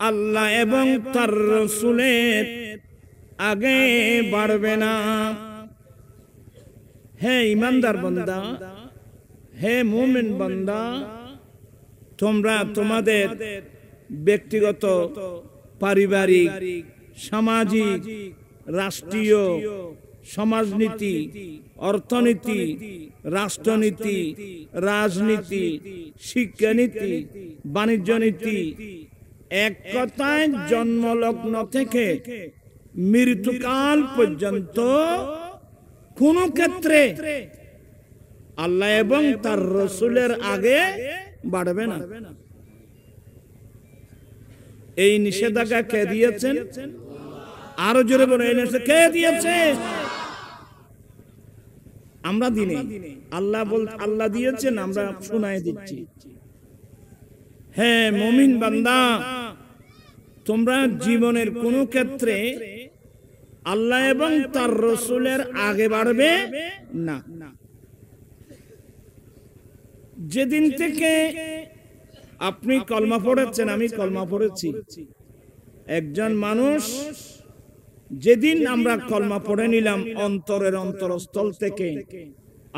আল্লাহ এবং তার রাসূলের আগে বাড়বে না। হে ঈমানদার বান্দা, হে মুমিন বান্দা, তোমরা তোমাদের ব্যক্তিগত, পারিবারিক, সামাজিক, রাষ্ট্রীয়, সমাজনীতি, অর্থনীতি, রাষ্ট্রনীতি, রাজনীতি, শিক্ষানীতি, বাণিজ্য নীতি, এক কথায় জন্মলগ্ন থেকে মৃত্যুকাল পর্যন্ত কোন ক্ষেত্রে আল্লাহ এবং তার রাসূলের আগে বাড়বে না। এই নিষেধাজ্ঞা কে দিয়েছেন? আরো জোরে বলে, এই নিষেধাজ্ঞা কে দিয়েছে? আমরা দিনে আল্লাহ দিয়েছেন, আমরা শোনায় দিচ্ছি। হে মুমিন বান্দা, তোমরা জীবনের কোন ক্ষেত্রে আল্লাহ এবং তার রাসূলের আগে বাড়বে না। যেদিন থেকে আপনি কলমা পড়েছেন, আমি কলমা পড়েছি, একজন মানুষ যেদিন আমরা কলমা পড়ে নিলাম অন্তরের অন্তরস্থল থেকে,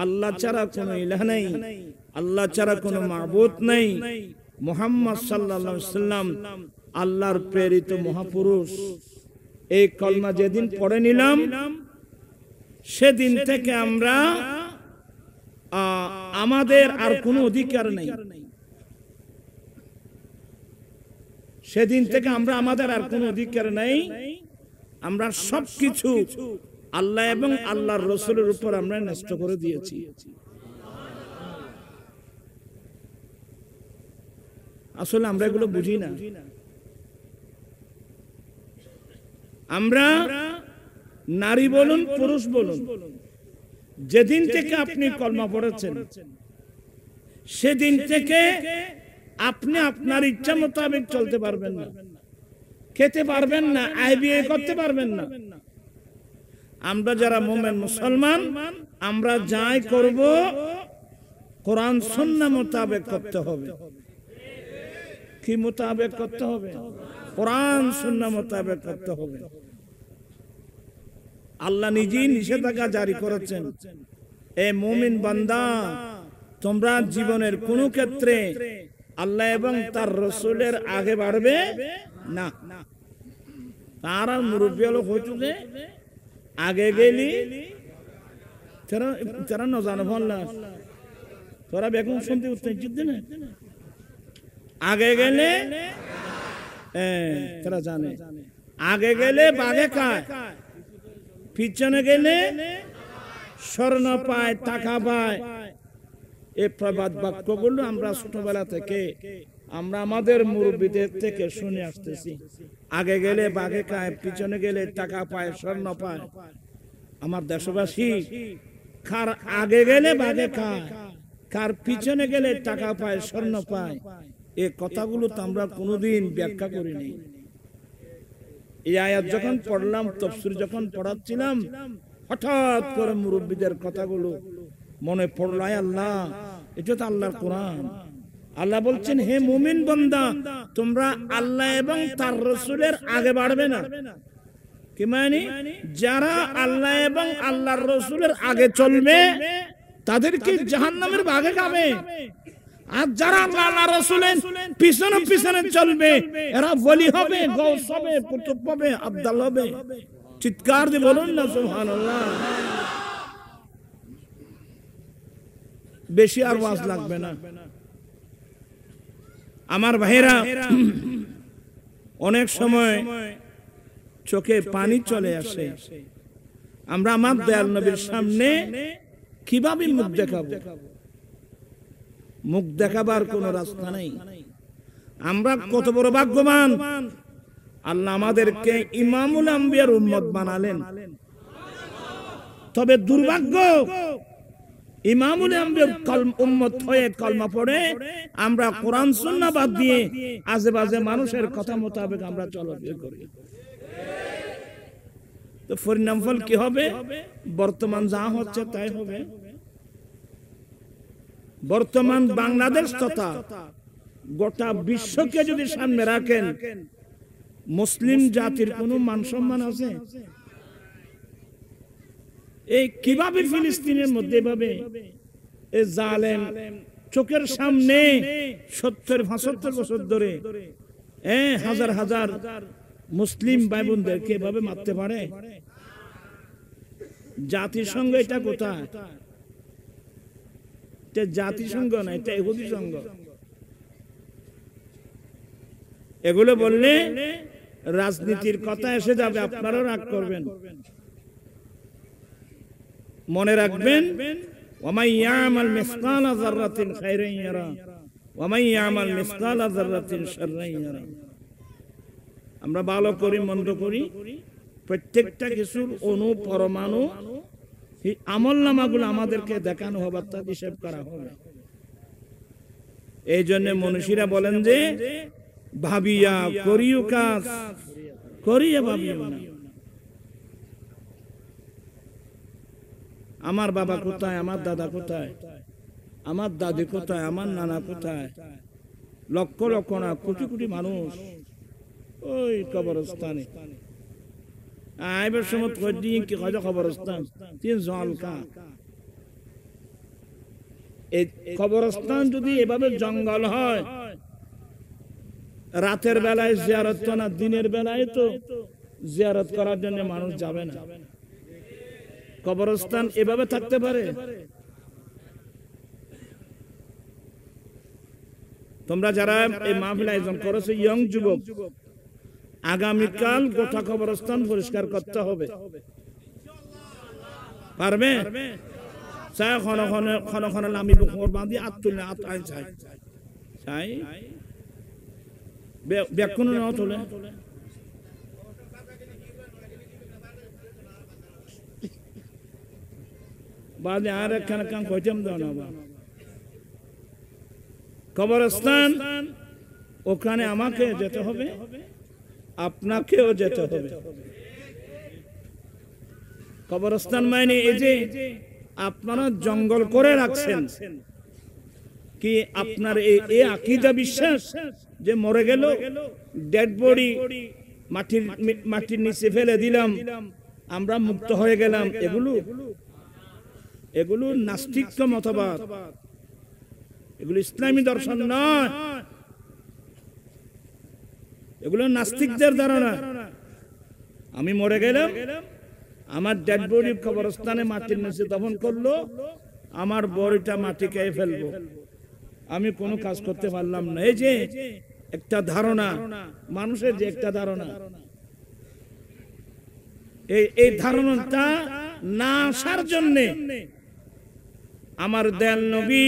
আল্লাহ ছাড়া কোনো ইলাহ নেই, আল্লাহ ছাড়া কোনো মাবুদ নেই, মুহাম্মদ সাল্লাল্লাহু আলাইহি সাল্লাম আল্লাহর প্রেরিত মহাপুরুষ, এই কলমা যেদিন পড়ে নিলাম সেদিন থেকে আমরা আমাদের আর কোনো অধিকার নেই। সেদিন থেকে আমাদের আর কোনো অধিকার নেই। আমরা সবকিছু আল্লাহ এবং আল্লাহর রাসূলের উপর আমরা ন্যস্ত করে দিয়েছি। আসলে আমরা এগুলো বুঝি না। আমরা নারী বলুন, পুরুষ বলুন, যেদিন থেকে আপনি কলমা পড়েছেন সেদিন থেকে আপনি আপনার ইচ্ছা মোতাবেক চলতে পারবেন না, খেতে পারবেন না, আয় বিয়ে করতে পারবেন না। আমরা যারা মুমিন মুসলমান, আমরা যাই করব কোরআন সুন্নাহ মোতাবেক করতে হবে। কি মোতাবেক করতে হবে? কোরআন সুন্নাহ মোতাবেক করতে হবে। আল্লাহ নিজেই নিষেধাজ্ঞা জারি করেছেন, এ মুমিন বান্দা, তোমরা জীবনের কোন ক্ষেত্রে আল্লাহ এবং তার রাসূলের আগে বাড়বে না। তার আর মুরব্বী হলো হইতো যে আগে গেলি তারা ন জানো ভাল্লা, তোরা বেগুন শুনতে উঠতে জিদ্দি না, আগে গেলে তারা জানে, আগে গেলে বাঘে খায়, পিছনে গেলে স্বর্ণ পায়, টাকা পায়। এই প্রবাদ বাক্যগুলো আমরা ছোটবেলা থেকে আমরা আমাদের মুরব্বীদের থেকে শুনে আসতেছি। আগে গেলে বাঘে খায়, পিছনে গেলে টাকা পায়, স্বর্ণ পায়। আমার দেশবাসী, কার আগে গেলে বাঘে খায়, কার পিছনে গেলে টাকা পায়, স্বর্ণ পায়, এই কথাগুলো তো আমরা কোনোদিন ব্যাখ্যা করিনি। এই আয়াত যখন পড়লাম, তাফসীর যখন পড়াচ্ছিলাম, হঠাৎ করে মুরব্বীদের কথাগুলো মনে পড়ল। আল্লাহ, এটা তো আল্লাহর কোরআন। আল্লাহ বলছেন, হে মুমিন বান্দা, তোমরা আল্লাহ এবং তার রাসূলের আগে বাড়বে না। কি মানে? যারা আল্লাহ এবং আল্লাহর রাসূলের আগে চলবে তাদেরকে জাহান্নামের ভাগে খাবে, আর যারা আল্লাহ রাসূলের পিছনে পিছনে চলবে এরা ওলি হবে, গৌস হবে, কুতুব হবে, আব্দাল হবে। চিৎকার দিয়ে বলুন না সুবহানাল্লাহ। বেশি আর ওয়াজ লাগবে না। আমার ভাইরা, অনেক সময় চোখে পানি চলে আসে। আমরা আমার দয়াল নবীর সামনে কিভাবে মুখ দেখাবো? মুখ দেখাবার কোনো রাস্তা নেই। আমরা কত বড় ভাগ্যবান, আল্লাহ আমাদেরকে ইমামুল আম্বিয়ার উম্মত বানালেন। তবে দুর্ভাগ্য, ইমামুল আম্বিয়ার উম্মত হয়ে কলমা পড়ে আমরা কোরআন সুন্নাহ বাদ দিয়ে আজে বাজে মানুষের কথা মোতাবেক আমরা চলাফেরা করি। তো পরিণাম ফল কি হবে? বর্তমান যা হচ্ছে তাই হবে। বর্তমান বাংলাদেশ তথা গোটা বিশ্বকে যদি সামনে রাখেন, মুসলিম জাতির কোনো মান সম্মান আছে? এই কিভাবে ফিলিস্তিনের মধ্যে এভাবে এই জালেম চোখের সামনে 70-75 বছর ধরে হাজার হাজার মুসলিম ভাই বোনদেরকে এভাবে মারতে পারে? জাতিসংঘ এটা কোথায়? এটা জাতিসংঘ না, এটা ইহুদি সংঘ। এগুলো বললে রাজনীতির কথা এসে যাবে, আপনারাও রাগ করবেন। মনে রাখবেন, ওয়ামান ইয়ামাল মিসকালা যাররাতিন খায়রান ইয়ারা ওয়ামান ইয়ামাল মিসকালা যাররাতিন শাররান ইয়ারা। আমরা ভালো করি মন্দ করি, প্রত্যেকটা কিছুর অণু পরমাণু আমলনামাগুলো আমাদেরকে দেখানো হবে, তা হিসাব করা হবে। এই জন্য মনীষীরা বলেন যে ভাবিয়া করিও কাজ, করিয়া ভাবিও না। আমার বাবা কোথায়, আমার দাদা কোথায়, আমার দাদি কোথায়, আমার নানা কোথায়, লক্ষ লক্ষ না কোটি কোটি মানুষ ওই কবরস্থানে। আইবার সময় কি কবরস্থান 3 জলকা। এই কবরস্থান যদি এভাবে জঙ্গল হয়, রাতের বেলায় জিয়ারত তো না, দিনের বেলায় তো জিয়ারত করার জন্য মানুষ যাবে না। কবরস্থান এভাবে থাকতে পারে? তোমরা যারা এই মাহফিল আয়োজন করেছো, ইয়ং যুবক, আগামীকাল গোটা কবরস্থান পরিষ্কার করতে হবে। পারবে? চাই ক্ষণ লামি বুকুর বাঁধি আত্মুল আই চাই চাই ব্যাকুণ না তোলে। বাদে আর একখান কাম কইতাম দাও না। কবরস্থান ওখানে আমাকে যেতে হবে, আপনাকেও যেতে হবে। কবরস্থান মানে এই যে আপনারা জঙ্গল করে রাখছেন, কি আপনার এই আকীদা বিশ্বাস যে মরে গেল, ডেড বডি মাটির নিচে ফেলে দিলাম, আমরা মুক্ত হয়ে গেলাম, এগুলো নাস্তিক্য মতবাদ, এগুলো ইসলামী দর্শন নয়, এগুলো নাস্তিকদের ধারণা। আমি মরে গেলাম, আমার ডেড বডি কবরস্থানে মাটির নিচে দফন করলো, আমার বডিটা মাটি খেয়ে ফেলবো, আমি কোনো কাজ করতে পারলাম না। এই যে একটা ধারণা, মানুষের যে একটা ধারণা, এই ধারণাটা না আসার জন্য আমার দয়াল নবী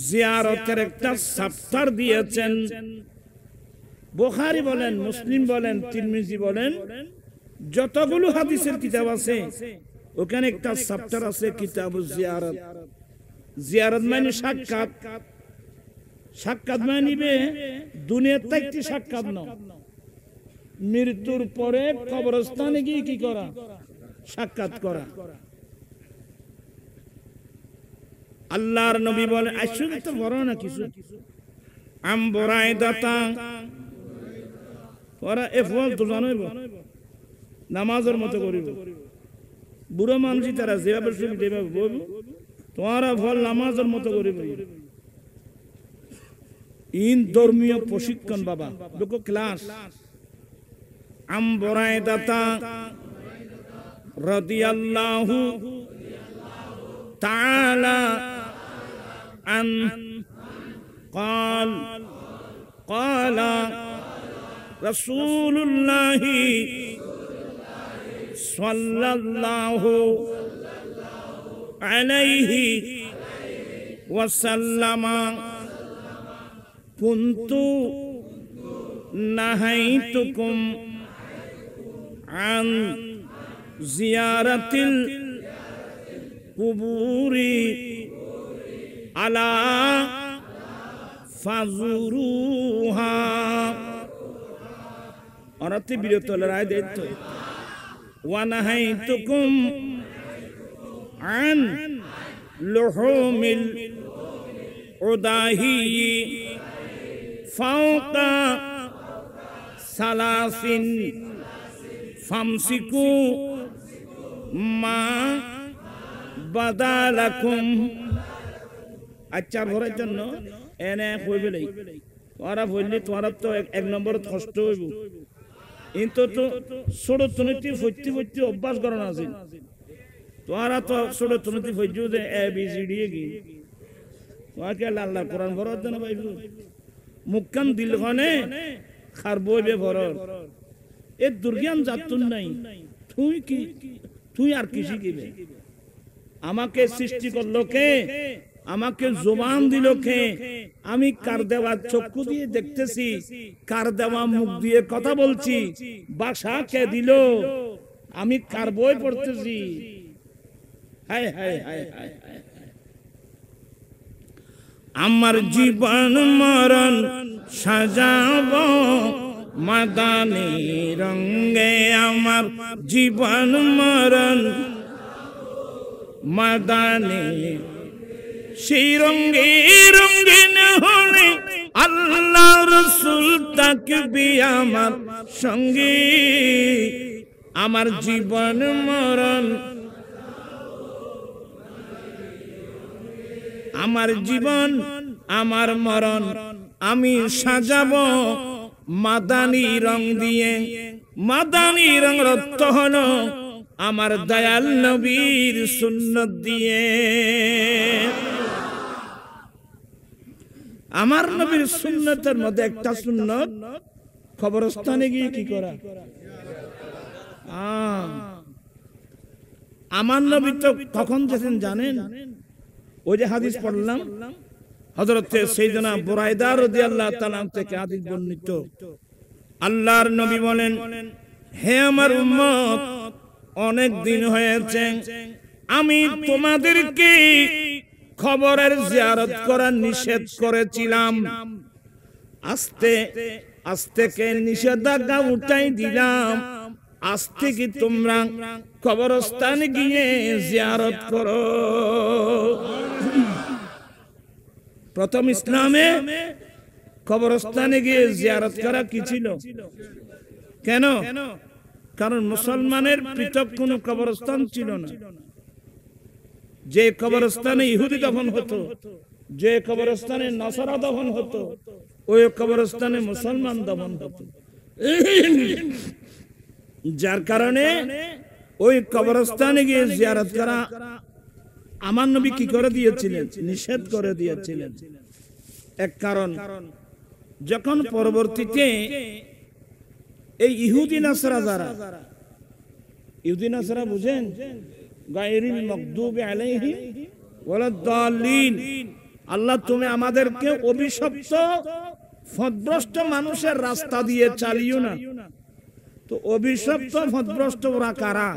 জিয়ারতের একটা চ্যাপ্টার দিয়েছেন। বুখারী বলেন, মুসলিম বলেন, তিরমিজি বলেন, যতগুলো হাদিসের কিতাব আছে ওখানে একটা চ্যাপ্টার আছে কিতাবুজ জিয়ারত। জিয়ারত মানে সাক্ষাৎ, সাক্ষাৎ মানিবে দুনিয়ার থাকতে সাক্ষাৎ না, মৃত্যুর পরে কবরস্থানে গিয়ে কি করা? সাক্ষাৎ করা। আল্লাহর নবী বলে, আসলে তো বড় না কিছু, আমবরাই দাতা ওরা এ ফল তো জানাইব, নামাজের মতো করিব। বুড়ো মানুষই তারা যেভাবে যেভাবে বলব, তোমারা ফল নামাজের মতো করিব। ইন ধর্মীয় প্রশিক্ষণ বাবা, লোক ক্লাস। আমবরাই দাতা রাদিয়াল্লাহু তাআলা আন قال قال رسول الله صلى الله عليه وسلم كنت نهيتكم عن زيارة القبور ألا ফাজুরুহা। অনাতে বিরত রায় দিত, ওয়া নাহাইতুকুম আন লুহুমিল উদাহি ফাওকা সালাসিন ফামসিকু মা বাদালাকুম। আচ্ছা ঘরের জন্য এনে হইবে নাই তোরা বললি তোরা তো এক নম্বর কষ্ট হইব কিন্তু তো ছোট তুনিটি ফইতে ফইতে অভ্যাস করানো আছে তোরা তো ছোট তুনিটি ফইজু যে এ বি সি ডি কি তোকে আল্লাহ কোরআন ভরত দেন পাইব মুক্কান দিলখনে খার বইবে ভরত এ দুর্জ্ঞান জাতুন নাই তুই কি তুই আর কি শিখিবে আমাকে সৃষ্টি করলো কে আমাকে জবান দিল কে আমি কার দেওয়া চক্ষু দিয়ে দেখতেছি কার দেওয়া মুখ দিয়ে কথা বলছি ভাষা কে দিল আমি কার বই পড়তেছি হায় হায় হায় হায় হায় আমার জীবন মরণ সাজাবো মাদানী রঙে আমার জীবন মরণ মাদানী সেই রঙে রঙিন হলে আল্লাহ রাসূল থাকবে আমার সঙ্গে আমার জীবন মরণ আমার জীবন আমার মরণ আমি সাজাবো মাদানী রং দিয়ে মাদানী রং অর্থ হলো আমার দয়াল নবীর সুন্নত দিয়ে আমার নবীর সুন্নতের মধ্যে একটা সুন্নত কবরস্থানে গিয়ে কি করা আমার নবী তো কখন যেতেন জানেন ওই যে হাদিস পড়লাম হযরত সাইয়েদনা বুরায়দা রাদিয়াল্লাহু তাআলা থেকে হাদিস বর্ণিত আল্লাহর নবী বলেন হে আমার উম্মত অনেক দিন হয়েছে আমি তোমাদেরকে কবরের জিয়ারত করা নিষেধ করেছিলাম আস্তে আস্তে কে নিষেধাজ্ঞা উঠাই দিলাম আস্তে কি তোমরা কবরস্থানে গিয়ে জিয়ারত করো প্রথম ইসলামে কবরস্থানে গিয়ে জিয়ারত করা কি ছিল কেন কারণ মুসলমানের পৃথক কোনো কবরস্থান ছিল না যে কবরস্থানে ইহুদি দফন হতো যে কবরস্থানে নাসারা দফন হতো ওই কবরস্থানে মুসলমান দফন হতো যার কারণে ওই কবরস্থানে গিয়ে জিয়ারত করা আমার নবী কি করে দিয়েছিলেন নিষেধ করে দিয়েছিলেন এক কারণ যখন পরবর্তীতে এই ইহুদি নাসরা যারা ইহুদি নাসরা বুঝেন গায়রিল মাগদুবি আলাইহিম ওয়ালাদ-দাল্লিন আল্লাহ তুমি আমাদেরকে অভিশপ্ত পথভ্রষ্ট মানুষের রাস্তা দিয়ে চালিও না তো অভিশপ্ত পথভ্রষ্ট ওরা কারা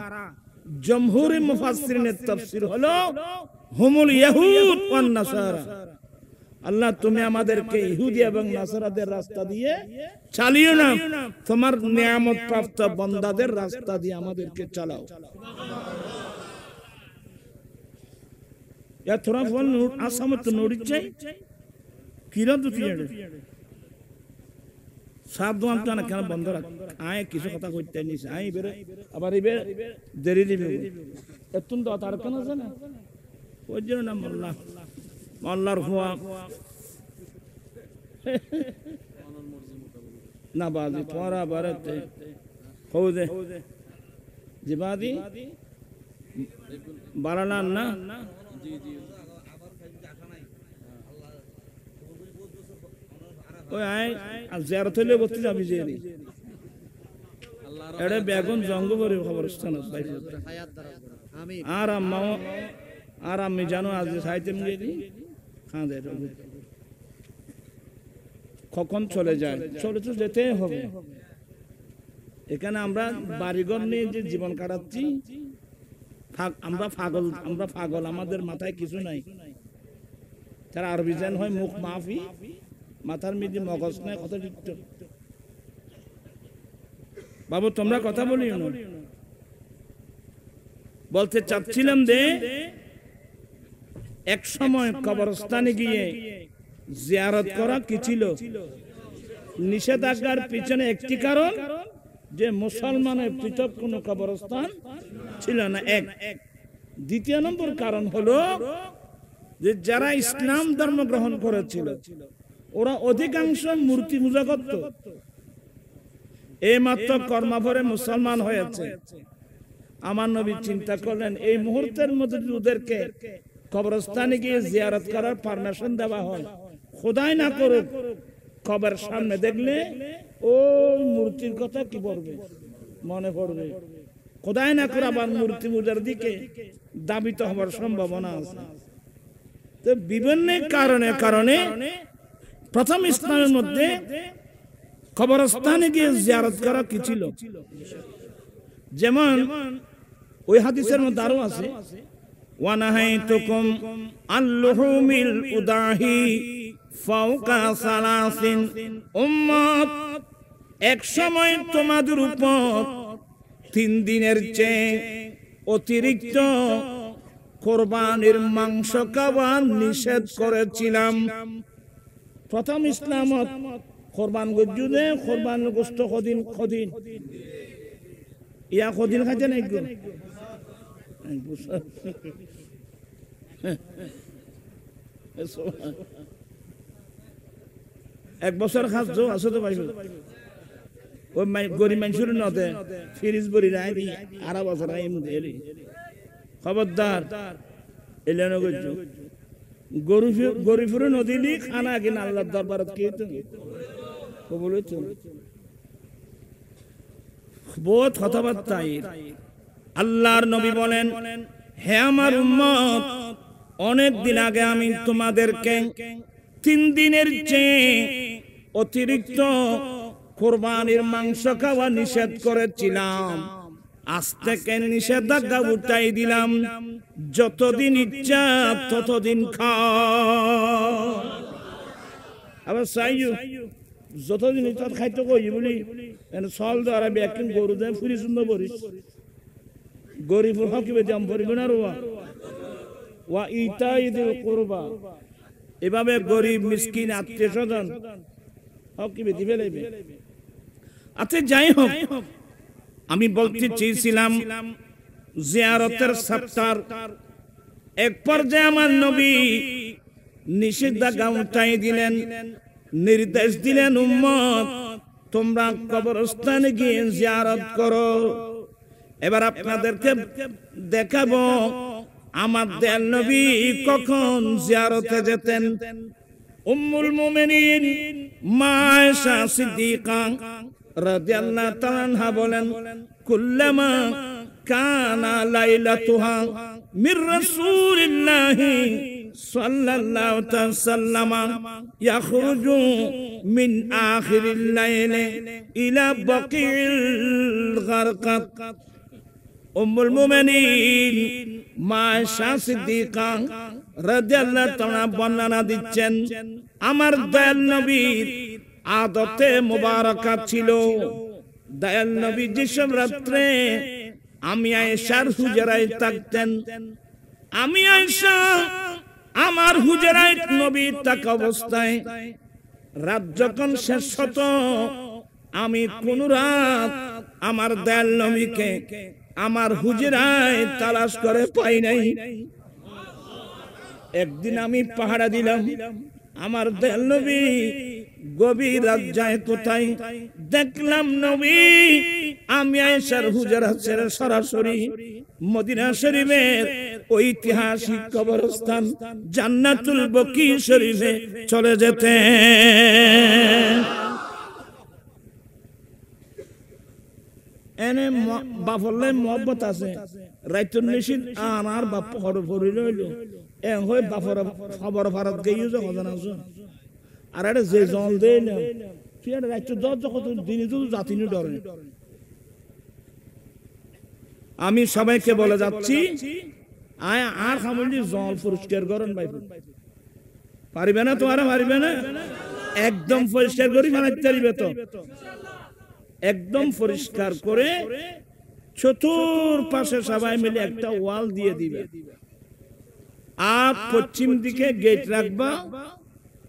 জমহুরি মুফাসসিরিনের তাফসীর হলো হুমুল ইয়াহুদ ওয়ান নাসারা আল্লাহ তুমি আমাদেরকে ইহুদি এবং নাসারাদের রাস্তা দিয়ে চালিও না তোমার নিয়ামত প্রাপ্ত বান্দাদের রাস্তা দিয়ে আমাদেরকে চালাও या थोड़ा फल आसामत नोड़ी चाই কিরা দুটি আড়ে সাপ দোয়ান টানা কেন বন্ধ রাখ আয় কিছু কথা কইতে নিস আই বেরে আবার ইবে দেরি দিবে এতুন তো তার কেন আছে না ওই জন্য নাম আল্লাহ আল্লাহর হুয়া না বাজি তোরা বারতে হও দে জিবাদি বারানা না ওই আয় আর জিয়ারত হইলে বলতে যাবি যে এড়ে বেগুন জঙ্গবরে খবরস্থান আছে আর আমি জানো আজ সাইতেম গেলি খাঁদে কখন চলে যায় চলে তো যেতে হবে এখানে আমরা বাড়িঘর নিয়ে যে জীবন কাটাচ্ছি আমরা পাগল আমাদের মাথায় কিছু নাই তারা আরবি জান হয় মুখ মাফি মাথার মধ্যে মগজ নাই কথা দিত বাবু তোমরা কথা বলিও না বলতে চাচ্ছিলাম যে এক সময় কবরস্থানে গিয়ে জিয়ারত করা কি ছিল নিষেধাজ্ঞার পিছনে একটি কারণ যে মুসলমানের পৃথক কোনো কবরস্থান ছিল না, এক। দ্বিতীয় নম্বর কারণ হলো যে যারা ইসলাম ধর্ম গ্রহণ করেছিল ওরা অধিকাংশ মূর্তি পূজা করত। এই মাত্র কর্মাভরে মুসলমান হয়েছে। আমার নবী চিন্তা করলেন এই মুহূর্তের মধ্যে যদি ওদেরকে কবরস্থানে গিয়ে জিয়ারত করার পারমিশন দেওয়া হয়, খোদাই না করুক কবরের সামনে দেখলে ওই মূর্তির কথা কি পড়বে, মনে পড়বে। খোদাই না করে আবার মূর্তি পূজার দিকে দাবিত হওয়ার সম্ভাবনা আছে। তো বিভিন্ন কারণে প্রথম ইসলামের মধ্যে কবরস্থানে গিয়ে জিয়ারত করা কি ছিল। যেমন ওই হাদিসের মধ্যে আরো আছে, ওয়ানাহাইতুকুম আল্লুহুমিল উদাহি ফাওকা সালাসিন। উম্মত, এক সময় তোমাদের উপর 3 দিনের চেয়ে অতিরিক্ত কোরবানির মাংস খাওয়া নিষেধ করেছিলাম। প্রথম ইসলামত কোরবান গজুদে কোরবান গোশত খদিন ইয়া খদিন খাইতে নাই গো, এক বছর খাচ্ছ আসো তো পাইব। ওই গরিব মানুষের নদে ফিরিজ বরি রায় দি আড়া বছর খবরদার এলেন করছো। গরিফুরে নদী লি খানা কিনা আল্লাহর দরবারত কে তুমি বলেছ বহুত কথাবার্তা। আল্লাহর নবী বলেন, হে আমার উম্মত, অনেক দিন আগে আমি তোমাদেরকে 3 দিনের চেয়ে অতিরিক্ত কোরবানির মাংস খাওয়া নিষেধ করেছিলাম। আজ থেকে নিষেধাজ্ঞা উঠাই দিলাম, যতদিন ইচ্ছা ততদিন খাও। আবার চাইও যতদিন ইচ্ছা খাইতে কই বলি চল দ্বারা ব্যাকিং গরু দেয় ফুরি সুন্দর বরিস গরিব হকিবে জাম পরিব না রোয়া ওয়া ইতাইদিল কুরবা। এভাবে গরিব মিসকিন আত্মীয় স্বজন হকিবে দিবে লাইবে। আচ্ছা যাই হোক, আমি বলতে চেয়েছিলাম জিয়ারতের সপ্তাহ এক পর্যায়ে আমার নবী নিষেধাজ্ঞা উঠাই দিলেন, নির্দেশ দিলেন, উম্মত তোমরা কবরস্থানে গিয়ে জিয়ারত করো। এবার আপনাদেরকে দেখাবো আমার দয়াল নবী কখন জিয়ারতে যেতেন। উম্মুল মুমিনিন মা আয়েশা সিদ্দিকা রাদিয়াল্লাহু তাআলা আনহা বলেন, কুল্লামা কানা লাইলাতুহা মির রাসূলিল্লাহি সাল্লাল্লাহু তাআলা সাল্লামা ইয়াখরুজু মিন আখিরিল লাইলি ইলা বাকিল গারকাত। উম্মুল মুমিনিন মা আয়েশা সিদ্দিকা রাদিয়াল্লাহু তাআলা বর্ণনা দিচ্ছেন, আমার দয়াল নবীর আদতে মুবারাকা ছিল। দয়াল নবী যেসব রাত্রে আমি আয়েশার হুজরায় থাকতেন, আমি আয়েশা আমার হুজরায় নবী থাকা অবস্থায় রাত যখন শেষ হতো, আমি কোন রাত আমার দয়াল নবীকে আমার হুজরায় তালাশ করে পাই নাই। একদিন আমি পাহারা দিলাম, আমার দয়াল নবী গভীর রাত যায় কোথায়, দেখলাম নবী আমি আয়েশার হুজরা ছেড়ে সরাসরি মদিনা শরীফের ঐতিহাসিক কবরস্থান জান্নাতুল বকি শরীফে চলে যেতেন। এনে বাপলে মহব্বত আছে, রাইতুল নিশিন আর বাপ হরি রইল এ হয়ে বাপর খবর ভারত গিয়ে যখন আছো আর এটা যে জল দেয় না তুই একটা রাইত যখন দিনে তো জাতি নি ডরে। আমি সবাইকে বলে যাচ্ছি আয় আর খামলি জল পরিষ্কার করেন ভাই, পারিবে না তোমারা, পারিবে না একদম পরিষ্কার করি বানাইতে পারিবে তো, একদম পরিষ্কার করে চতুর্পাশে সবাই মিলে একটা ওয়াল দিয়ে দিবে, আর পশ্চিম দিকে গেট রাখবা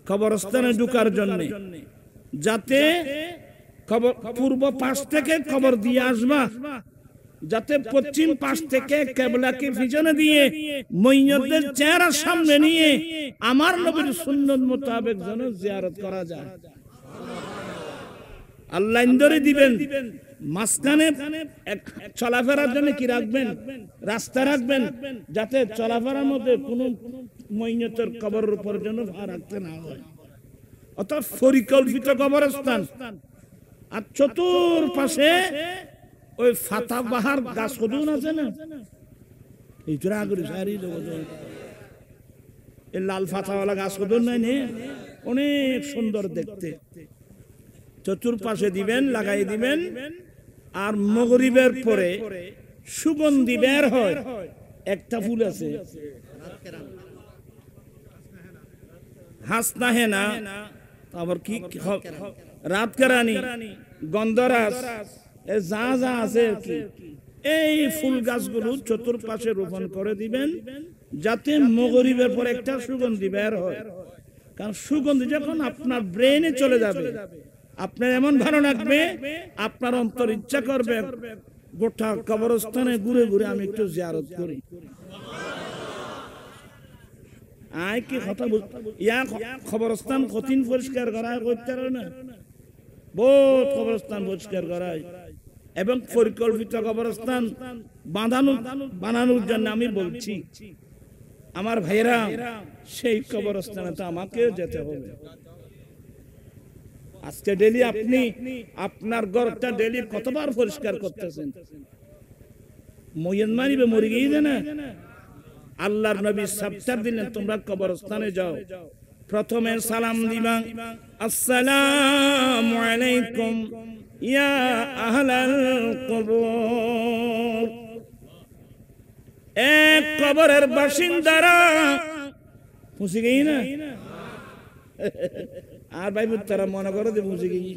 কবরস্থানে ঢুকার জন্য। যাতে কবর পূর্ব পাশ থেকে কবর দিয়ে আসবা, যাতে পশ্চিম পাশ থেকে কিবলাকে পিছনে দিয়ে মইয়তের চেহারা সামনে নিয়ে আমার নবীর সুন্নত মোতাবেক যেন জিয়ারত করা যায়। আল্লাহ ইন্দরে দিবেন, মাঝখানে চলাফেরার জন্য কি রাখবেন? রাস্তা রাখবেন, যাতে চলাফেরার মধ্যে কোনো মইয়তের কবরের উপর যেন ভার রাখতে না হয়। অর্থাৎ পরিকল্পিত কবরস্থান। আর চতুর্পাশে ওই ফাতা বাহার গাছ কদুন আছে না, এই লাল ফাতাওয়ালা গাছ কদুন নাই, অনেক সুন্দর দেখতে। চতুর্পাশে দিবেন, লাগাই দিবেন। আর মাগরিবের পরে সুগন্ধি বের হয়, একটা ফুল আছে হাসনা হেনা, আবার কি রাত কেরানি, গন্ধরাজ, যা যা আছে আর কি, এই ফুল গাছগুলো চতুর্পাশে রোপণ করে দিবেন, যাতে মাগরিবের পর একটা সুগন্ধি বের হয়। কারণ সুগন্ধি যখন আপনার ব্রেনে চলে যাবে, আপনার এমন ভালো লাগবে, আপনার অন্তর ইচ্ছা করবে গোটা কবরস্থানে ঘুরে ঘুরে আমি একটু জিয়ারত করি। আয় কি কথা ইয়া কবরস্থান কঠিন পরিষ্কার করা করতে পারে না, বহুত কবরস্থান পরিষ্কার করায় এবং পরিকল্পিত কবরস্থান বানানোর জন্য আমি বলছি আমার ভাইরা, সেই কবরস্থানে তো আমাকেও যেতে হবে। আজকে ডেলি আপনি আপনার ঘরটা ডেলি কতবার পরিষ্কার করতেছেন? মইয়ত মারিবে, মরে গিয়ে না। আল্লাহর নবী সাবধান দিলেন, তোমরা কবরস্থানে যাও, প্রথমে সালাম দিবা, আসসালামু আলাইকুম ইয়া আহলাল কবর। এক কবরের বাসিন্দারা বুঝে গেই না। আর ভাই তারা মনে করে যে বুঝে গেই,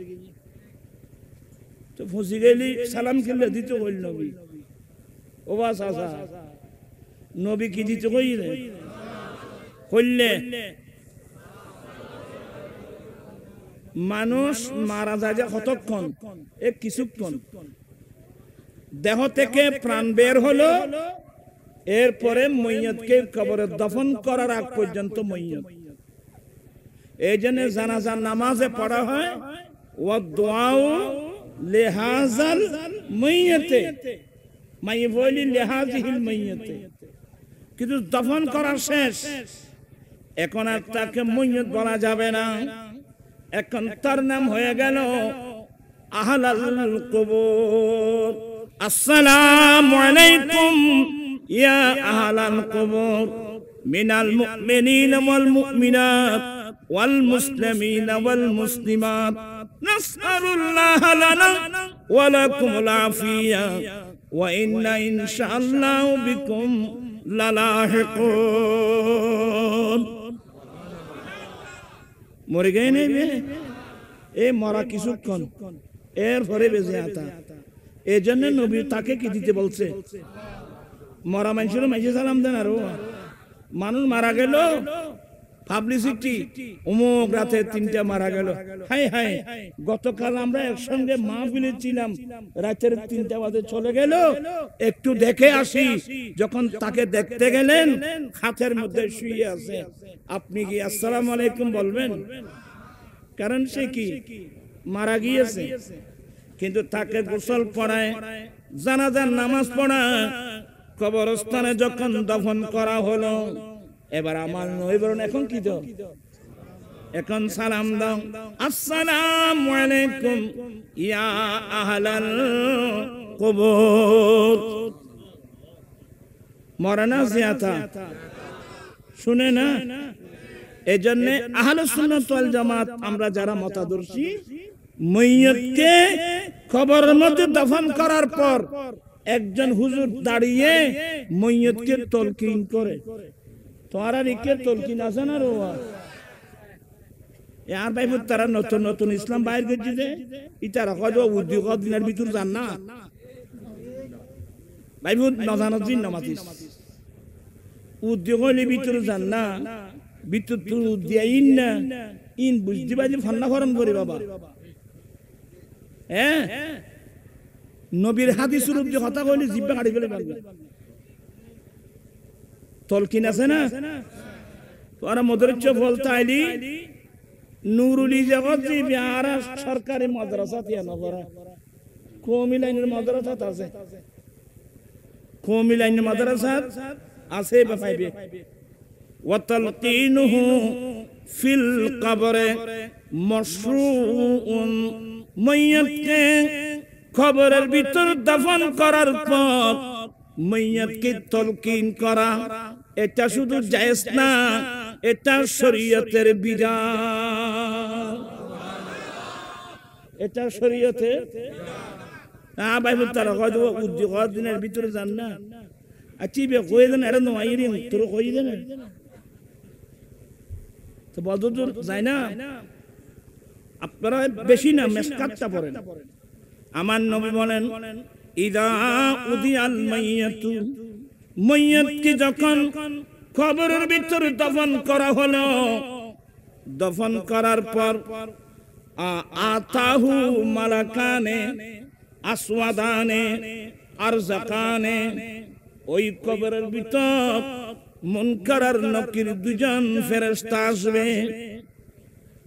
তো ফুসি গেলি সালাম খেলে দিতে হইল নবী। ও বাস আসা নবী কি দিতে কইলে হইলে মানুষ মারা যায় যে কতক্ষণ? এক কিছুক্ষণ। দেহ থেকে প্রাণ বের হলো, এরপরে মইয়তকে কবরে দফন করার আগ পর্যন্ত মইয়ত। এই জন্য জানাজার নামাজে পড়া হয় ওয়া দুআউ লিহাযাল মাইয়িতে, মাইয়িবলি লিহাযিহিল মাইয়িতে। কিন্তু দফন করা শেষ, এখন আর তাকে মইয়ত বলা যাবে না, এখন তার নাম হয়ে গেল আহলাল কবর। আসসালামু আলাইকুম ইয়া আহলাল কবর মিনাল মুমিনিনা ওয়াল মুমিনাত ওয়াল মুসলিমিনা ওয়াল মুসলিমাত, নাসআলুল্লাহ লানা ওয়া লাকুমুল আফিয়া ওয়া ইন্না ইনশাআল্লাহু বিকুম লালাহিকুন। মরে গেই নেবে, এই মরা কিছুক্ষণ, এরপরে বেঁচে আতা। এই জন্য নবী তাকে কি দিতে বলছে? মরা মানুষের মাঝে সালাম দেন। আরো মানুষ মারা গেল, পাবলিসিটি, অমুক রাতে 3টা মারা গেল। হাই হাই, গতকাল আমরা একসঙ্গে মাহফিলে ছিলাম, রাতের 3টা বাজে চলে গেল, একটু দেখে আসি। যখন তাকে দেখতে গেলেন, হাতের মধ্যে শুয়ে আছে, আপনি কি আসসালামু আলাইকুম বলবেন? কারণ সে কি মারা গিয়েছে। কিন্তু তাকে গোসল পড়ায়, জানাজার নামাজ পড়ায়, কবরস্থানে যখন দফন করা হলো, এবার আমার নইবরণ এখন কি দাও? এখন সালাম দাও, আসসালামু আলাইকুম ইয়া আহলাল কবর। মরানা জিয়াতা শুনে না। এই জন্য আহলুস সুন্নাত ওয়াল জামাত আমরা যারা মতাদর্শী, মইয়তকে কবরের মধ্যে দফন করার পর একজন হুজুর দাঁড়িয়ে মইয়তকে তলকিন করে। তোমারা রিকে তলকিন আছে না রোয়া? আর ভাই তারা নতুন নতুন ইসলাম বাইর করছে যে ইতারা কয় উদ্যোগ দিনের ভিতর যান না ভাই নজানো দিন নামাতিস উদ্যোগ হইলে ভিতরে যান না, ভিতর তো দিয়াইন না, ইন বুঝতে পারি ফান্না ফরম করি বাবা হ্যাঁ নবীর হাদিস রূপ যে কথা কইলি জিব্বা কাটি ফেলে পারবে তলকিন আছে না তোরা মদরচ্চ বলতে আইলি নুরুলি জগৎ যে বিহারা সরকারি মাদ্রাসা তিয়া নগরা কওমি লাইনের মাদ্রাসা আছে কওমি লাইনের মাদ্রাসা আছে বা পাইবে ওয়াতালকিনুহু ফিল কবরে মাশরুউন মাইয়াতকে কবরের ভিতর দাফন করার পর মাইয়াতকে তলকিন করা এটা শুধু জায়েজ না এটা শরীয়তের বিধান এটা শরীয়তের ভাই তারা কয় দেবো উদ্যোগ দিনের ভিতরে যান না আচ্ছা কয়ে দেন এটা নয় তোর কই দেন তো বদদূর যায় না আপনারা বেশি না মেসকাতটা পড়েন আমার নবী বলেন ইদা উদিয়াল মাইয়াতু মাইয়াতকে যখন কবরের ভিতরে দফন করা হলো দফন করার পর আতাহু মালাকানে আসওয়াদানে আরজাকানে ওই কবরের ভিতর মুনকার আর নকির দুজন ফেরেশতা আসবে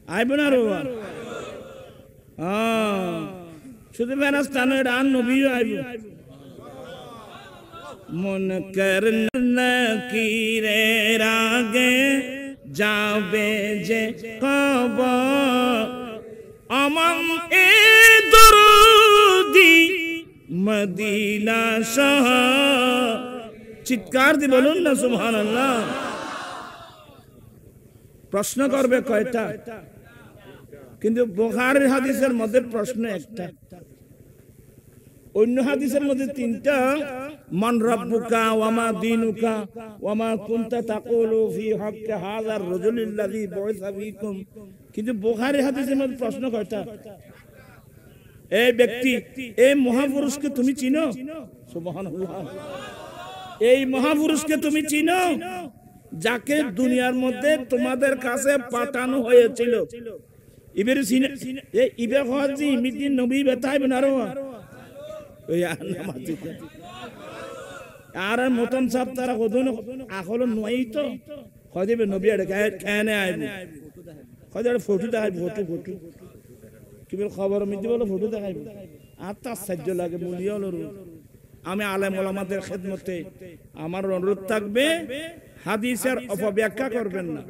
আইবে না রে শুধু ফেরেশতা নয় আর নবীও আইবে মুনকার নকিরের আগে যাবে যে কবর আমান এ দরুদি মদিনা শহর চিৎকার দিয়ে বলুন না সুবহানাল্লাহ প্রশ্ন করবে কয়টা কিন্তু বুখারীর হাদিসের মধ্যে প্রশ্ন একটা অন্য হাদিসের মধ্যে তিনটা মান রাব্বুকা ওয়া মা দীনুকা ওয়া মা কুনতা তাকুলু ফি হাক্কি হাযার রাজুলিল্লাযী বুইসা ফীকুম কিন্তু বুখারীর হাদিসের মধ্যে প্রশ্ন কয়টা এই ব্যক্তি এই মহাপুরুষকে তুমি চিনো সুবহানাল্লাহ এই মহাপুরুষকে তুমি চিনো যাকে দুনিয়ার মধ্যে তোমাদের কাছে পাঠানো হয়েছিল ইবের চিনে এই ইবে হজি মিদিন নবী বেতাইবে না রো ওই নামাজি আর মতন সাহেব তারা কদন আকল নয় তো কদিবে নবী আড়ে কেনে আইবো কদিবে ফটো দেখাইবো ফটো কি বল খবর মিদি বলো ফটো দেখাইবো আর তা সাহায্য লাগে মুলিয়ল আমি আলেম ওলামাদের খেদমতে আমার অনুরোধ থাকবে হাদিসের অপব্যাখ্যা করবেন না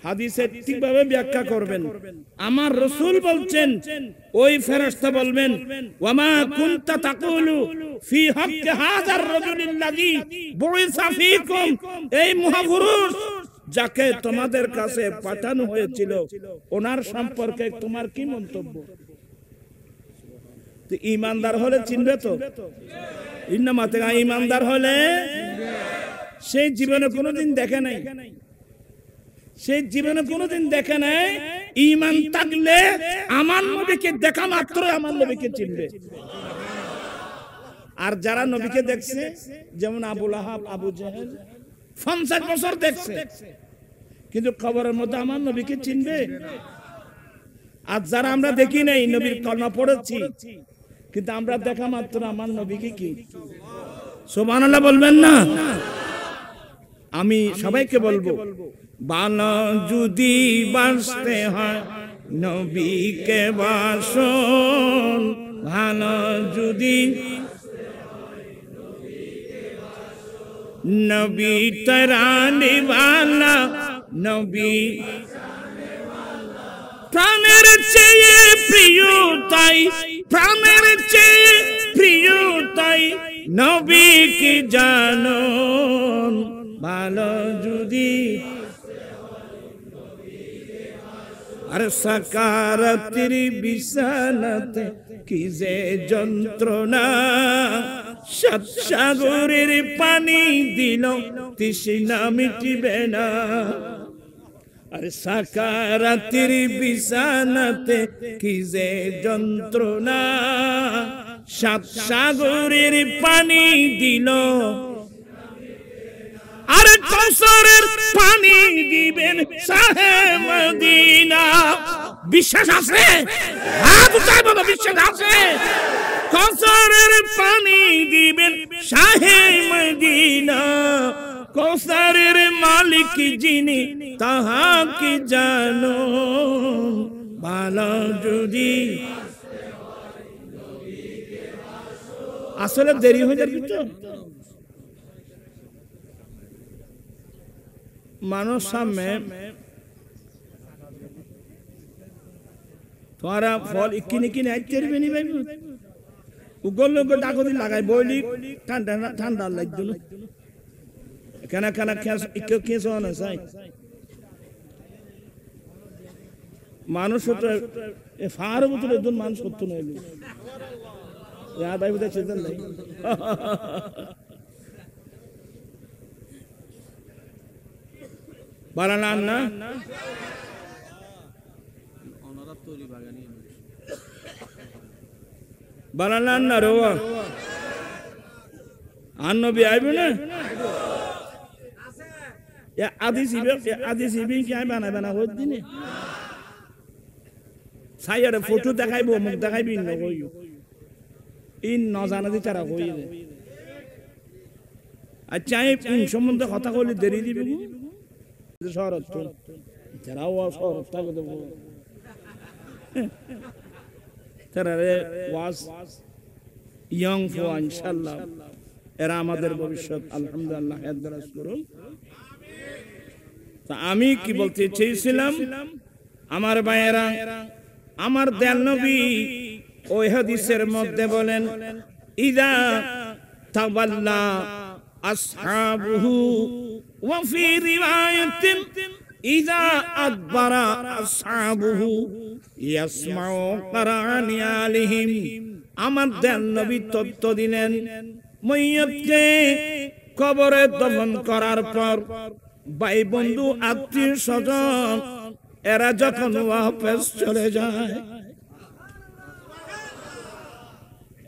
হাদিসের ঠিকভাবে ব্যাখ্যা করবেন আমার রাসূল বলছেন ওই ফেরেশতা বলবেন ওয়ামা কুনতা তাকুলু ফি হাক্কি হাযার রাজুলিল্লাযী বুইসা ফীকুম এই মহাপুরুষ যাকে তোমাদের কাছে পাঠানো হয়েছিল ওনার সম্পর্কে তোমার কি মন্তব্য তো ঈমানদার হলে চিনবে তো ইন্নামাতে ঈমানদার হলে সেই জীবনে কোনোদিন দেখে নাই সেই জীবনে কোনোদিন দেখে নাই ঈমান থাকলে আমার নবীকে দেখা মাত্র আমার নবীকে চিনবে আর যারা নবীকে দেখছে যেমন আবু লাহাব আবু জাহেল 50 বছর দেখছে কিন্তু কবরের মধ্যে আমার নবীকে চিনবে আর যারা আমরা দেখি নাই নবীর কলমা পড়েছি কিন্তু আমরা দেখা মাত্র আমার নবীকে কি সুবহানাল্লাহ বলবেন না আমি সবাইকে বলবো ভালো যদি বাসতে হয় নবীকে বাসন ভালো যদি নবী তরানি वाला নবী প্রাণের চেয়ে প্রিয় তাই প্রাণের চেয়ে প্রিয় তাই নবী কি জানো ভালো যদি আরে সাকারাতের বিছানাতে কি যে যন্ত্রণা সাত সাগরের পানি দিল তৃষ্ণা মিটিবে না আরে সাকারাতের বিছানাতে কি যে যন্ত্রণা সাত সাগরের পানি দিল আর কৌসরের পানি দিবেন শাহে মদিনা। বিশ্বাস আছে? হাত উঠায় বলো, বিশ্বাস আছে? কৌসরের পানি দিবেন শাহে মদিনা, কৌসরের মালিক যিনি তাহা কি জানো, ভালো যদি আসলে দেরি হয়ে যাবে তো। মানুষ সামনে তোমারা ফল কিনে কিনে আইতে নি ভাই, উগল লোক ডাকদি লাগাই বইলি ঠান্ডা ঠান্ডা লাগতো না, কেনা কেনা খেয়েছ না চাই মানুষ ফার ভিতরে একজন মানুষ সত্য নয় ভাই বোধহয় চেতন নাই। বালানান না বালানান না রো আর নবী আইবে না আদি সিবি কি আই বানাই বানা হই দিনে সাইয়ারে ফটো দেখাইবো, মুখ দেখাইবি না কই ইন ন জানা দি তারা কই। আচ্ছা এই সম্বন্ধে কথা কইলে দেরি দিবি শরৎ তারাও শরৎ থাকে দেব তারা ওয়াজ ইয়ং ফো ইনশাআল্লাহ, এরা আমাদের ভবিষ্যৎ। আলহামদুলিল্লাহ হেদারাস করুন। তা আমি কি বলতে চেয়েছিলাম, আমার ভাইয়েরা, আমার দয়াল নবী ওই হাদিসের মধ্যে বলেন, ইদা তাওয়াল্লা আসহাবুহু ওয়া ফি রিওয়ায়াতিন ইদা আদবারা আসহাবুহু ইয়াসমাউ কারানি আলিহিম। আমার দয়াল নবী তথ্য দিলেন, মাইয়াতকে কবরে দফন করার পর ভাই বন্ধু আত্মীয় স্বজন এরা যখন ওয়াপস চলে যায়,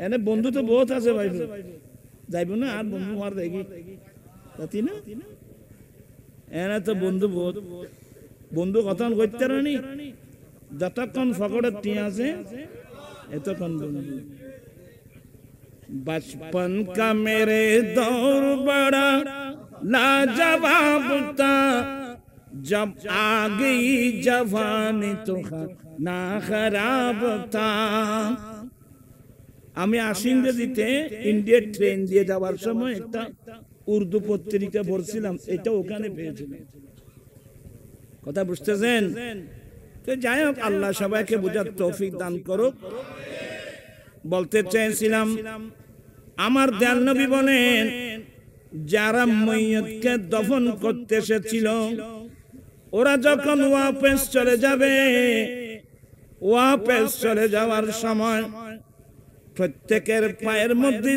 এনে বন্ধু তো বহুত আছে ভাই, যাইব না আর বন্ধু মার দেখি জাতি না, এনে তো বন্ধু বহুত, বন্ধু কতক্ষণ করতে রানি, যতক্ষণ ফকড়ের টিয়া আছে এতক্ষণ বন্ধু। बचपन का मेरे दौर बड़ा लाजवाब था, जब आ गई जवानी तो ना खराब था। আমি ইংরেজিতে ইন্ডিয়ার ট্রেন দিয়ে যাওয়ার সময় একটা উর্দু পত্রিকা পড়ছিলাম, এটা ওখানে পেয়েছিলাম। কথা বুঝতেছেন? তো যাই হোক, আল্লাহ সবাইকে বোঝার তৌফিক দান করুক। বলতে চাইছিলাম, আমার দয়াল নবী বলেন, যারা মাইয়াতকে দফন করতে এসেছিল ওরা যখন ওয়াপস চলে যাবে, ওয়াপস চলে যাওয়ার সময় প্রত্যেকের পায়ের মধ্যে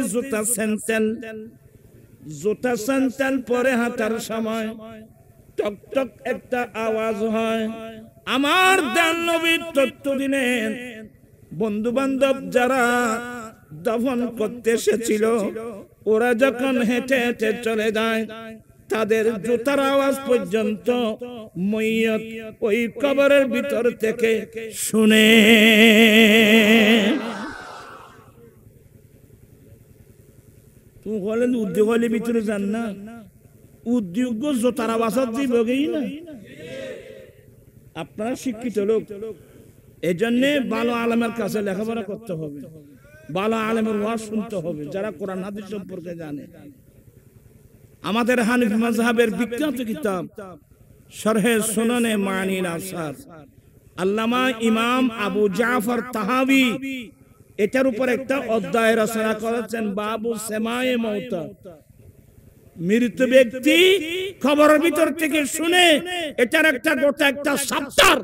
জুতা স্যান্ডেল পরে হাঁটার সময় টক টক একটা আওয়াজ হয়। আমার দয়াল নবী তথ্য দিলেন, বন্ধু বান্ধব যারা দফন করতে এসেছিল ওরা যখন হেঁটে হেঁটে চলে যায়, তাদের জুতার আওয়াজ পর্যন্ত মাইয়াত ওই কবরের ভিতর থেকে শুনে। তুমি বলেন উদ্যোগ হলে ভিতরে যান না, উদ্যোগ জোতার আওয়াজ দিবই না। আপনারা শিক্ষিত লোক, এই জন্য ভালো আলেমের কাছে লেখাপড়া করতে হবে, ভালো আলেমের ওয়াজ শুনতে হবে, যারা কোরআন হাদিস সম্পর্কে জানে। আমাদের হানিফি মাযহাবের বিখ্যাত কিতাব শরহে সুনানে মানিল আসার, আল্লামা ইমাম আবু জাফর তাহাবী এটার উপর একটা অধ্যায় রচনা করেছেন, বাবু সেমায়ে মাউতা। মৃত ব্যক্তি খবরের ভিতর থেকে শুনে, এটার একটা গোটা একটা চ্যাপ্টার।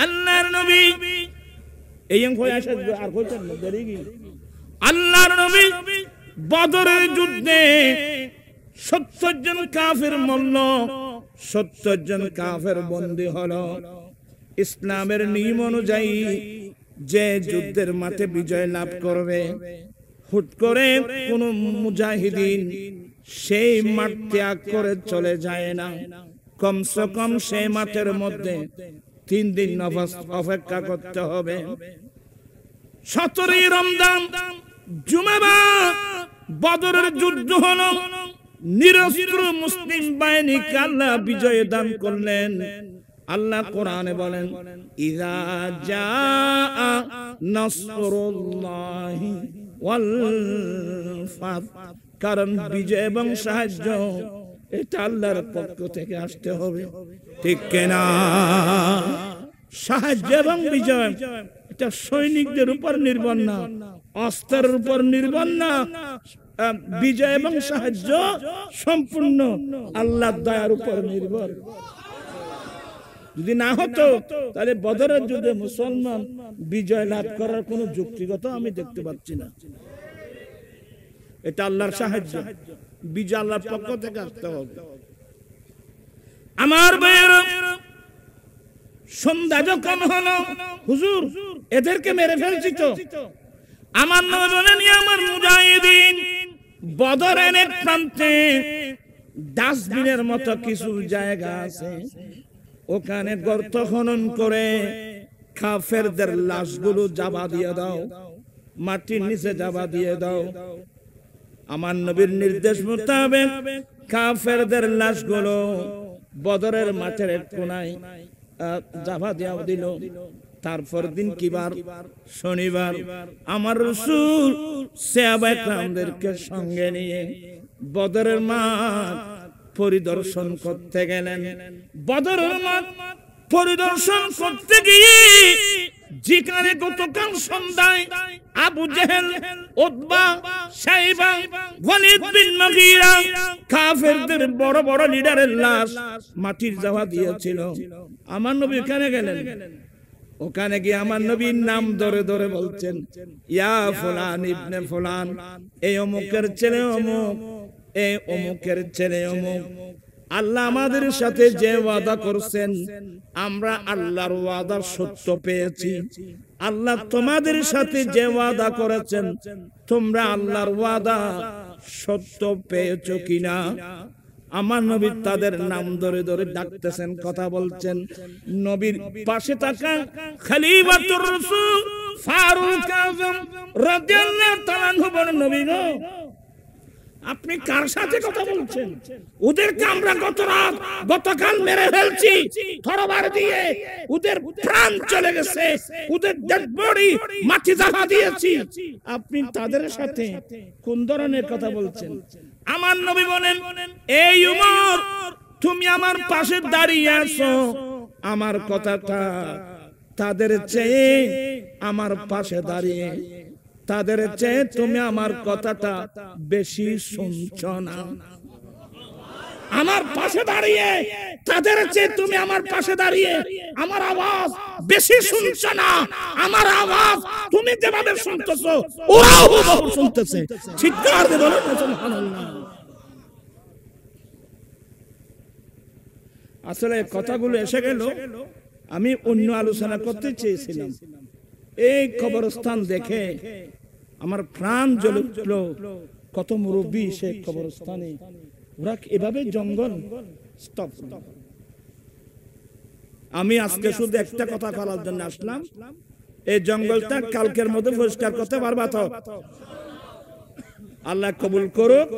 আল্লাহর নবী এই আর কইতেন না দেরি কি, আল্লাহর নবী বদরের যুদ্ধে 70 জন কাফের মরল, 70 জন কাফের বন্দী হলো। ইসলামের নিয়ম অনুযায়ী যে যুদ্ধের মাঠে বিজয় লাভ করবে, হুট করে কোন মুজাহিদিন সেই মাঠ ত্যাগ করে চলে যায় না, কমসে কম সেই মাঠের মধ্যে 3 দিন অপেক্ষা করতে হবে। 17 রমজান জুমাবার বদরের যুদ্ধ হলো, নিরস্ত্র মুসলিম বাহিনীকে আল্লাহ বিজয় দান করলেন। আল্লাহ কোরআনে বলেন, ইযা জাআ নাসরুল্লাহি ওয়াল ফাত, কারণ বিজয় এবং সাহায্য এটা আল্লাহর পক্ষ থেকে আসতে হবে, ঠিক কিনা? সাহায্য এবং বিজয় এটা সৈনিকদের উপর নির্ভর না, অস্ত্রের উপর নির্ভর না। বিজয় এবং সাহায্য সম্পূর্ণ আল্লাহর দয়ার উপর নির্ভর। যদি না হতো তাহলে বদরের যুদ্ধে মুসলমান বিজয় লাভ করার কোনো যুক্তিগত আমি দেখতে পাচ্ছি না। এটা আল্লাহর সাহায্য, বিজয় আল্লাহর পক্ষ থেকে আসতে হবে। আমার ভাইয়েরা, সন্ধ্যা যখন হলো, হুজুর এদেরকে মেরে ফেলছি তো। আমার নবী বলেন, আমার মুজাহিদিন বদরের এক প্রান্তে ডাস্টবিনের মতো কিছু জায়গা আছে, ওখানে গর্ত খনন করে কাফেরদের লাশগুলো জাবা দিয়ে দাও, মাটির নিচে জাবা দিয়ে দাও। আমার নবীর নির্দেশ মোতাবেক কাফেরদের লাশগুলো বদরের মাঠের এক কোনায় জাবা দেওয়া দিল। তারপর দিন কি বার? শনিবার। আমার রাসূল সাহাবায়ে কেরামদেরকে সঙ্গে নিয়ে বদরের মাঠ পরিদর্শন করতে গেলেন। বদরের মাঠ পরিদর্শন করতে গিয়ে যেখানে গতকাল সন্ধ্যায় আবু জেহেল, উতবা, শাইবা, ওয়ালিদ বিন মুগীরা কাফেরদের বড় বড় লিডারের লাশ মাটির জাবা দিয়েছিল, আমার নবী ওখানে গেলেন। ওখানে গিয়ে আমার নবীর নাম ধরে ধরে বলছেন, ইয়া ফুলান ইবনে ফুলান, এই অমুকের ছেলে অমুক, এই অমুকের ছেলে অমুক। আল্লাহ আমাদের সাথে যে ওয়াদা করছেন, আমরা আল্লাহর ওয়াদা সত্য পেয়েছি। আল্লাহ তোমাদের সাথে যে ওয়াদা করেছেন, তোমরা আল্লাহর ওয়াদা সত্য পেয়েছো কিনা? আমার নবী তাদের নাম ধরে ধরে ডাকতেছেন, কথা বলছেন। নবীর পাশে থাকা খলিফাতুর রাসূল ফারুক আযম রাদিয়াল্লাহু তাআলা আনহু বলেন, নবী গো, আপনি কার সাথে কথা বলছেন? ওদেরকে আমরা গতকাল মেরে ফেলছি তরবারি দিয়ে, ওদের প্রাণ চলে গেছে, ওদের ডেড বডি মাটি চাপা দিয়েছি, আপনি তাদের সাথে কোন ধরনের কথা বলছেন? আমার নবী বলেন, এই উমর, তুমি আমার পাশে দাঁড়িয়ে আছো, আমার কথাটা তাদের চেয়ে আমার পাশে দাঁড়িয়ে, তাদের চেয়ে তুমি আমার কথাটা বেশি শুনছো না। আমার পাশে দাঁড়িয়ে, তাদের চেয়ে তুমি আমার পাশে দাঁড়িয়ে আমার আওয়াজ বেশি শুনছো না। আমার আওয়াজ তুমি যেভাবে শুনতেছো, ওরাও হুবহু শুনতেছে। চিৎকার দিয়ে বলো সুবহানাল্লাহ। আসলে কথাগুলো এসে গেল, আমি অন্য আলোচনা করতে চেয়েছিলাম। এই কবরস্থান দেখে আমার প্রাণ জ্বলে উঠল। কত মুরব্বী সে কবরস্থানে, ওরা এভাবে জঙ্গল স্টপ। আমি আজকে শুধু একটা কথা বলার জন্য আসলাম, এই জঙ্গলটা কালকের মধ্যে পরিষ্কার করতে পারবা তো? আল্লাহ কবুল করুক।